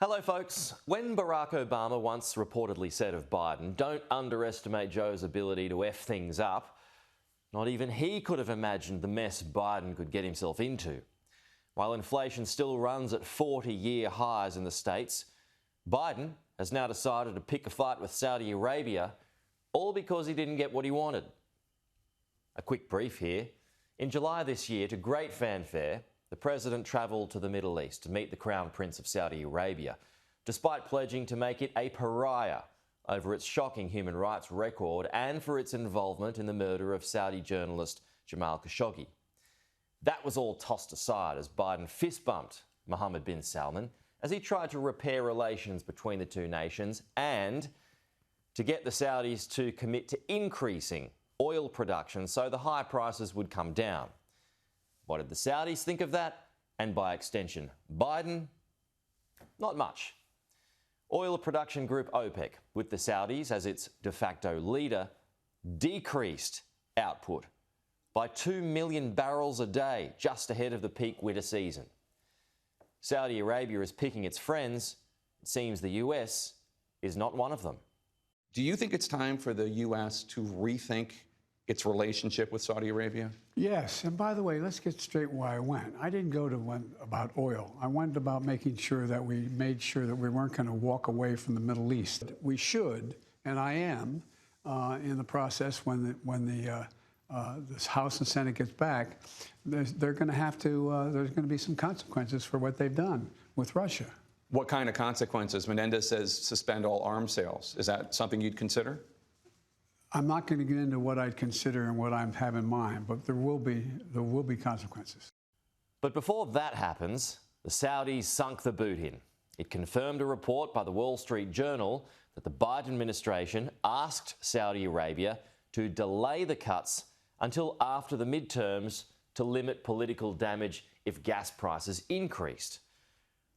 Hello folks. When Barack Obama once reportedly said of Biden, "Don't underestimate Joe's ability to F things up," not even he could have imagined the mess Biden could get himself into. While inflation still runs at 40-year highs in the States, Biden has now decided to pick a fight with Saudi Arabia, all because he didn't get what he wanted. A quick brief here. In July this year, to great fanfare, the president travelled to the Middle East to meet the Crown Prince of Saudi Arabia, despite pledging to make it a pariah over its shocking human rights record and for its involvement in the murder of Saudi journalist Jamal Khashoggi. That was all tossed aside as Biden fist-bumped Mohammed bin Salman as he tried to repair relations between the two nations and to get the Saudis to commit to increasing oil production so the high prices would come down. What did the Saudis think of that? And by extension, Biden? Not much. Oil production group OPEC, with the Saudis as its de facto leader, decreased output by 2 million barrels a day just ahead of the peak winter season. Saudi Arabia is picking its friends. It seems the US is not one of them. Do you think it's time for the U.S. to rethink its relationship with Saudi Arabia? Yes, and by the way, let's get straight why I went. I didn't go to one about oil. I went about making sure that we made sure that we weren't going to walk away from the Middle East. We should, and I am, in the process when this House and Senate gets back, they're going to have to. There's going to be some consequences for what they've done with Russia. What kind of consequences? Menendez says suspend all arms sales. Is that something you'd consider? I'm not going to get into what I'd consider and what I have in mind, but there will be consequences. But before that happens, the Saudis sunk the boot in. It confirmed a report by the Wall Street Journal that the Biden administration asked Saudi Arabia to delay the cuts until after the midterms to limit political damage if gas prices increased.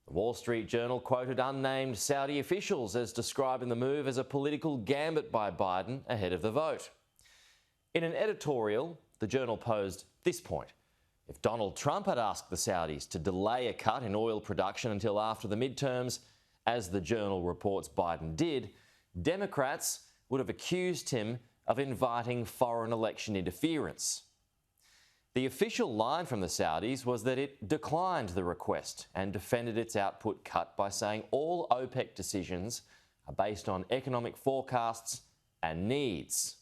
The Wall Street Journal quoted unnamed Saudi officials as describing the move as a political gambit by Biden ahead of the vote. In an editorial, the Journal posed this point. If Donald Trump had asked the Saudis to delay a cut in oil production until after the midterms, as the Journal reports Biden did, Democrats would have accused him of inviting foreign election interference. The official line from the Saudis was that it declined the request and defended its output cut by saying all OPEC decisions are based on economic forecasts and needs.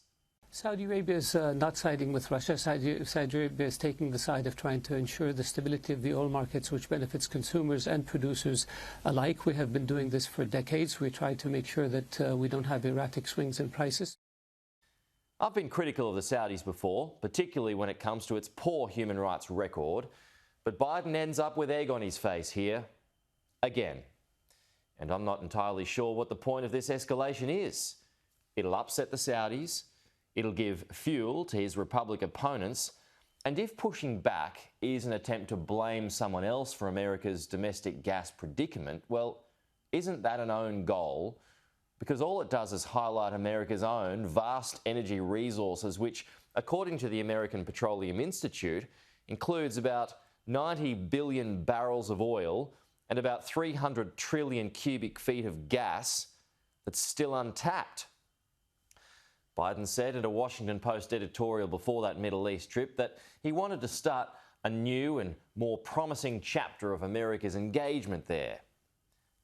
Saudi Arabia is not siding with Russia. Saudi Arabia is taking the side of trying to ensure the stability of the oil markets, which benefits consumers and producers alike. We have been doing this for decades. We try to make sure that we don't have erratic swings in prices. I've been critical of the Saudis before, particularly when it comes to its poor human rights record, but Biden ends up with egg on his face here, again. And I'm not entirely sure what the point of this escalation is. It'll upset the Saudis, it'll give fuel to his Republic opponents, and if pushing back is an attempt to blame someone else for America's domestic gas predicament, well, isn't that an own goal? Because all it does is highlight America's own vast energy resources, which, according to the American Petroleum Institute, includes about 90 billion barrels of oil and about 300 trillion cubic feet of gas that's still untapped. Biden said in a Washington Post editorial before that Middle East trip that he wanted to start a new and more promising chapter of America's engagement there.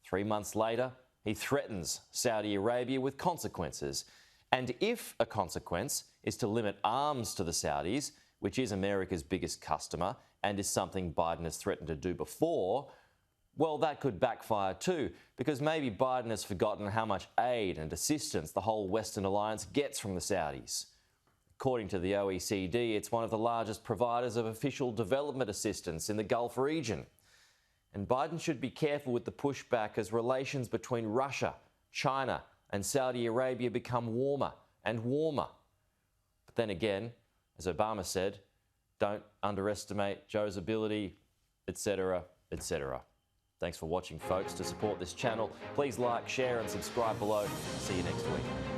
3 months later, he threatens Saudi Arabia with consequences. And if a consequence is to limit arms to the Saudis, which is America's biggest customer and is something Biden has threatened to do before, well, that could backfire too, because maybe Biden has forgotten how much aid and assistance the whole Western alliance gets from the Saudis. According to the OECD, it's one of the largest providers of official development assistance in the Gulf region. And Biden should be careful with the pushback as relations between Russia, China and Saudi Arabia become warmer and warmer. But then again, as Obama said, don't underestimate Joe's ability, etc., etc. Thanks for watching, folks. To support this channel, please like, share and subscribe below. See you next week.